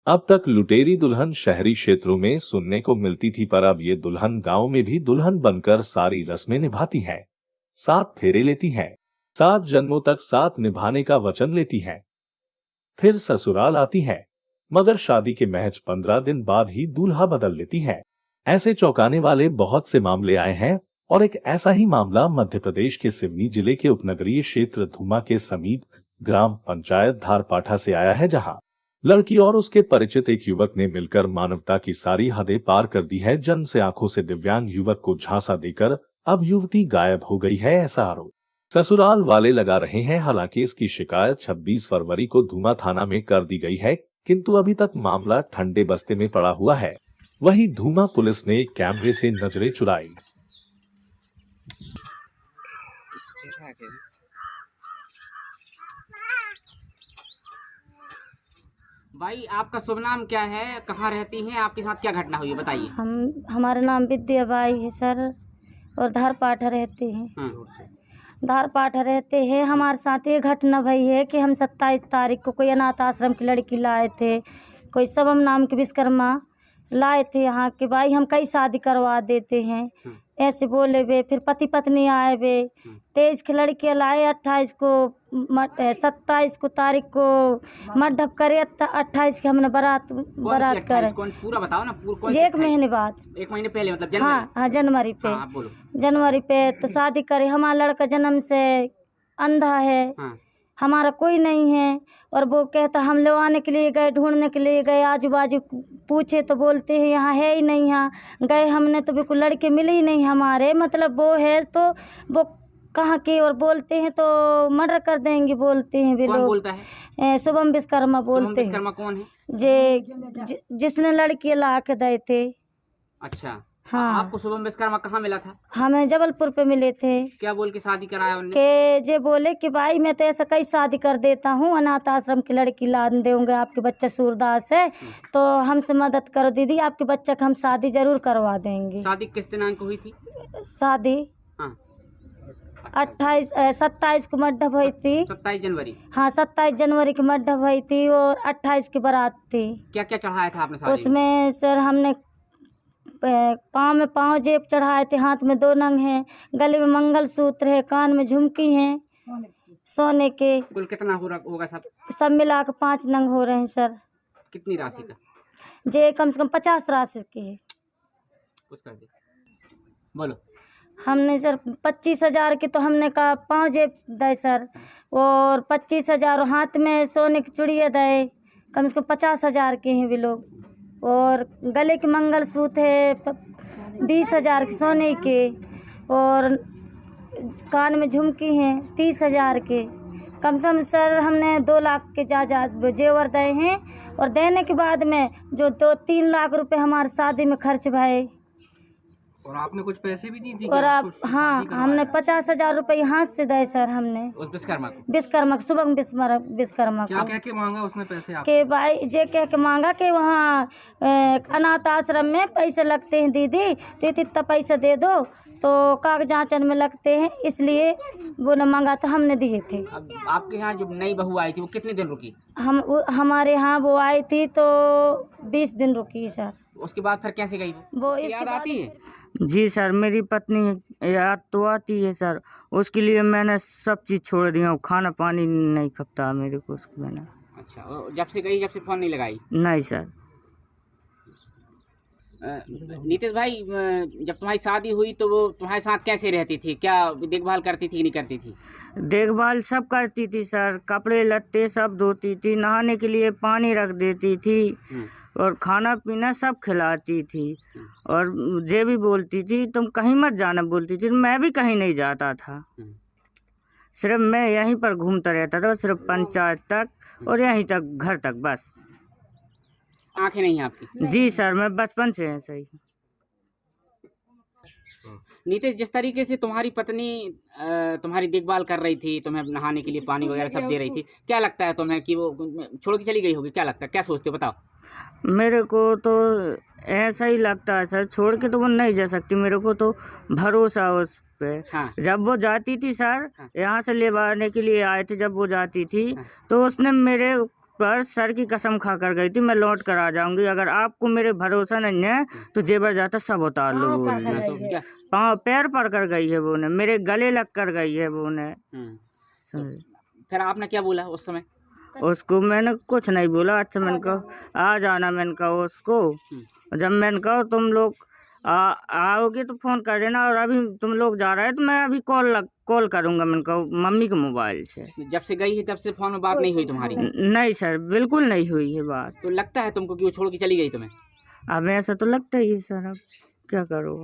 अब तक लुटेरी दुल्हन शहरी क्षेत्रों में सुनने को मिलती थी, पर अब ये दुल्हन गांव में भी दुल्हन बनकर सारी रस्में निभाती है। 7 फेरे लेती है, 7 जन्मों तक साथ निभाने का वचन लेती है, फिर ससुराल आती है, मगर शादी के महज 15 दिन बाद ही दूल्हा बदल लेती है। ऐसे चौंकाने वाले बहुत से मामले आए हैं और एक ऐसा ही मामला मध्य प्रदेश के सिवनी जिले के उपनगरीय क्षेत्र धूमा के समीप ग्राम पंचायत धारपाठा से आया है, जहां लड़की और उसके परिचित एक युवक ने मिलकर मानवता की सारी हदें पार कर दी है। जन्म से आंखों से दिव्यांग युवक को झांसा देकर अब युवती गायब हो गई है, ऐसा आरोप ससुराल वाले लगा रहे हैं। हालांकि इसकी शिकायत 26 फरवरी को धूमा थाना में कर दी गई है, किंतु अभी तक मामला ठंडे बस्ते में पड़ा हुआ है। वहीं धूमा पुलिस ने कैमरे से नजरें चुराई। भाई आपका शुभ नाम क्या है, कहाँ रहती हैं, आपके साथ क्या घटना हुई है बताइए। हमारा नाम विद्याबाई है सर, और धारपाठा रहते हैं। धारपाठा रहते हैं। हमारे साथ ये घटना भई है कि हम 27 तारीख को कोई अनाथ आश्रम की लड़की लाए थे, कोई सबम नाम की विश्वकर्मा लाए थे यहाँ के। भाई हम कई शादी करवा देते हैं, ऐसे बोले वे। फिर पति पत्नी आए वे, 23 की लड़कियाँ लाए, 28 को 27 को तारीख को मंडप करे, 28 की हमने बारात करे। पूरा बताओ ना, एक महीने बाद, 1 महीने पहले मतलब जनवरी। हाँ जनवरी पे। हाँ, बोलो। जनवरी पे तो शादी करे। हमारा लड़का जन्म से अंधा है। हाँ। हमारा कोई नहीं है। और वो कहता हम लोग आने के लिए गए, ढूंढने के लिए गए, आजू बाजू पूछे तो बोलते हैं यहाँ है ही नहीं। यहाँ गए हमने तो बिल्कुल लड़के मिले ही नहीं हमारे, मतलब वो है तो वो कहाँ के, और बोलते हैं तो मर्डर कर देंगे बोलते हैं। कौन बोलता है? शुभम विश्वकर्मा बोलते हैं। विश्वकर्मा कौन है? जिसने लड़की ला के दे थे। अच्छा। हाँ। आपको शुभम विश्वकर्मा कहाँ मिला था? हमें जबलपुर पे मिले थे। क्या बोल के शादी कराया उन्होंने? के जे बोले कि भाई मैं तो ऐसा कई शादी कर देता हूँ, अनाथ आश्रम की लड़की ला देंगे, आपके बच्चा सूरदास है तो हमसे मदद करो दीदी, आपके बच्चे का हम शादी जरूर करवा देंगे। शादी किस दिनांक को हुई थी? शादी 27 को मंडप हुई थी। 27 जनवरी। हाँ 27 जनवरी की मंडप हुई थी और 28 की बारात थी। क्या क्या चढ़ाया था आपने शादी उसमें? सर हमने पाँव में पाँव जेब चढ़ाए थे, हाथ में 2 नंग हैं, गले में मंगलसूत्र है, कान में झुमकी हैं सोने के। कुल कितना होगा सब मिला के 5 नंग हो रहे हैं सर। कितनी राशि का? जे कम से कम 50 राशि की है। उसका दे बोलो। हमने सर 25,000 की तो हमने कहा पाँव जेब दे सर, और 25,000 हाथ में सोने की चूड़ियाँ दे, कम से कम 50,000 के हैं वे लोग। और गले के मंगलसूत्र है 20,000 के सोने के, और कान में झुमकी हैं 30,000 के। कम से कम सर हमने 2 लाख के जेवर दे हैं, और देने के बाद में जो 2-3 लाख रुपए हमारे शादी में खर्च भए। और आपने कुछ पैसे भी दी थी? और आप? हाँ हमने 50,000 रुपये हाथ से दे सर हमने। विश्वकर्मा शुभम विश्वकर्मा क्या कह के मांगा उसने पैसे आपसे? के भाई जे कह के मांगा कि वहाँ अनाथ आश्रम में पैसे लगते हैं दीदी, तो इतना पैसा दे दो तो कागजाचन में लगते हैं, इसलिए वो ने मांगा तो हमने दिए थे। अब आपके यहाँ जो नई बहू आई थी वो कितने दिन रुकी? हमारे यहाँ वो आई थी तो 20 दिन रुकी सर। उसके बाद फिर कैसे गई वो? इसके बाद आती है? जी सर, मेरी पत्नी याद तो आती है सर, उसके लिए मैंने सब चीज़ छोड़ दिया, खाना पानी नहीं खपता मेरे को उसको मैंने। अच्छा, जब से गई, जब से फ़ोन नहीं लगाई? नहीं सर। नीतीश भाई, जब तुम्हारी शादी हुई तो वो तुम्हारे साथ कैसे रहती थी? क्या देखभाल करती थी कि नहीं करती थी? देखभाल सब करती थी सर, कपड़े लत्ते सब धोती थी, नहाने के लिए पानी रख देती थी, और खाना पीना सब खिलाती थी। और ये भी बोलती थी तुम कहीं मत जाना बोलती थी, मैं भी कहीं नहीं जाता था, सिर्फ मैं यहीं पर घूमता रहता था, सिर्फ पंचायत तक और यहीं तक, घर तक बस। आंखें नहीं हैं आपकी? जी सर, मैं बचपन से ऐसा ही। नीतीश, जिस तरीके से तुम्हारी पत्नी तुम्हारी देखभाल कर रही थी, तुम्हें नहाने के लिए पानी वगैरह सब दे रही थी, क्या लगता है तुम्हें कि वो छोड़ के चली गई होगी? क्या लगता है, क्या सोचते हो बताओ? मेरे को तो ऐसा ही लगता है सर, छोड़ के तो वो नहीं जा सकती, मेरे को तो भरोसा उस पे। हाँ। जब वो जाती थी सर, यहाँ से ले आने के लिए आए थे, जब वो जाती थी तो उसने मेरे पर सर की कसम खा कर गई थी, मैं लौट कर आ जाऊंगी, अगर आपको मेरे भरोसा नहीं है तो जेवर जाता सब उतार लो। वो पाँव पैर पड़ कर गई है वो ने, मेरे गले लग कर गई है वो ने। फिर आपने क्या बोला उस समय? उसको मैंने कुछ नहीं बोला। अच्छा मैंने कहा आ जाना, मैंने कहा उसको। जब मैंने कहा तुम लोग आओगे तो फोन कर देना, और अभी तुम लोग जा रहे हैं तो मैं अभी कॉल करूंगा, मैंने कहा मम्मी के मोबाइल से। जब से गई है तब से फोन में बात नहीं हुई तुम्हारी? नहीं सर, बिल्कुल नहीं हुई है बात। तो लगता है तुमको कि वो छोड़ के चली गई तुम्हें? अब ऐसा तो लगता ही है सर, अब क्या करो।